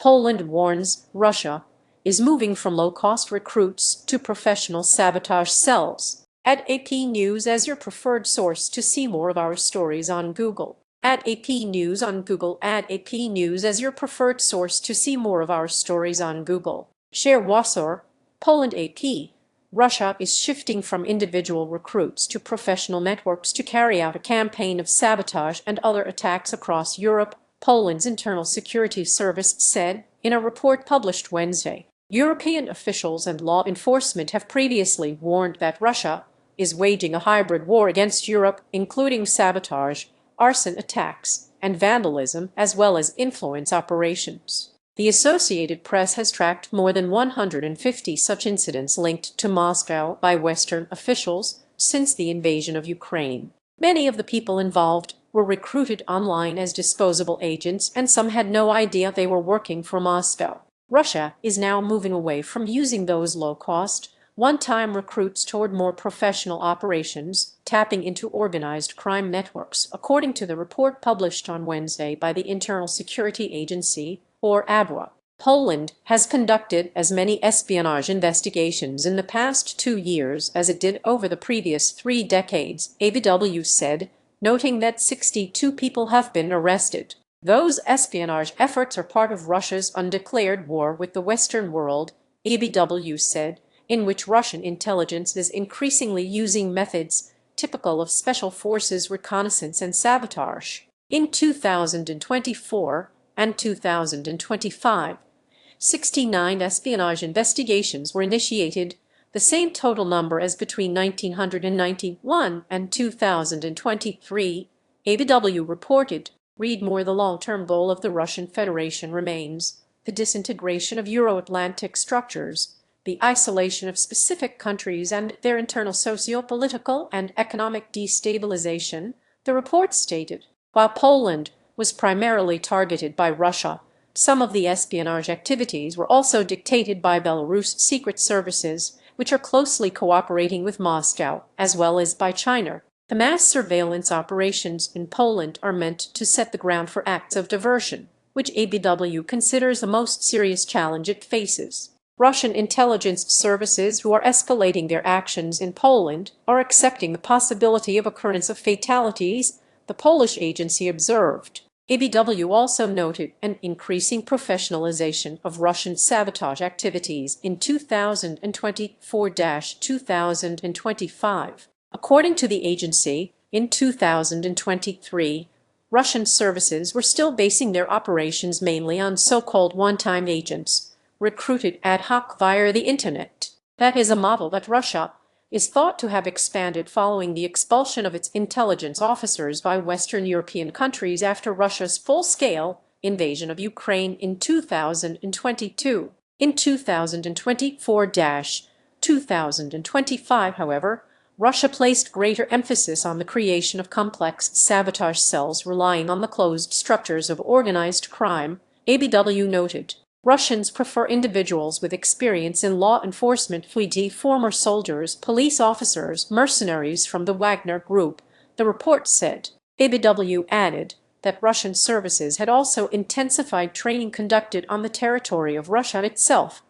Poland warns Russia is moving from low-cost recruits to professional sabotage cells. Add AP News as your preferred source to see more of our stories on Google. Add AP News on Google. Add AP News as your preferred source to see more of our stories on Google. Share WARSAW, Poland AP. Russia is shifting from individual recruits to professional networks to carry out a campaign of sabotage and other attacks across Europe, Poland's Internal Security Service said in a report published Wednesday. European officials and law enforcement have previously warned that Russia is waging a hybrid war against Europe, including sabotage, arson attacks, and vandalism, as well as influence operations. The Associated Press has tracked more than 150 such incidents linked to Moscow by Western officials since the invasion of Ukraine. Many of the people involved were recruited online as disposable agents, and some had no idea they were working for Moscow. Russia is now moving away from using those low-cost, one-time recruits toward more professional operations, tapping into organized crime networks, according to the report published on Wednesday by the Internal Security Agency, or ABWA. Poland has conducted as many espionage investigations in the past 2 years as it did over the previous 3 decades, ABW said, noting that 62 people have been arrested. Those espionage efforts are part of Russia's undeclared war with the Western world, ABW said, in which Russian intelligence is increasingly using methods typical of special forces reconnaissance and sabotage. In 2024 and 2025, 69 espionage investigations were initiated, the same total number as between 1991 and 2023, ABW reported. Read more. The long-term goal of the Russian Federation remains the disintegration of Euro-Atlantic structures, the isolation of specific countries and their internal socio-political and economic destabilization, the report stated. While Poland was primarily targeted by Russia, some of the espionage activities were also dictated by Belarus secret services, which are closely cooperating with Moscow, as well as by China. The mass surveillance operations in Poland are meant to set the ground for acts of diversion, which ABW considers the most serious challenge it faces. Russian intelligence services who are escalating their actions in Poland are accepting the possibility of occurrence of fatalities, the Polish agency observed. ABW also noted an increasing professionalization of Russian sabotage activities in 2024-2025. According to the agency, in 2023, Russian services were still basing their operations mainly on so-called one-time agents, recruited ad hoc via the Internet. That is a model that Russia is thought to have expanded following the expulsion of its intelligence officers by Western European countries after Russia's full-scale invasion of Ukraine in 2022. In 2024-2025, however, Russia placed greater emphasis on the creation of complex sabotage cells relying on the closed structures of organized crime, ABW noted. Russians prefer individuals with experience in law enforcement, e.g. former soldiers, police officers, mercenaries from the Wagner Group, the report said. ABW added that Russian services had also intensified training conducted on the territory of Russia itself,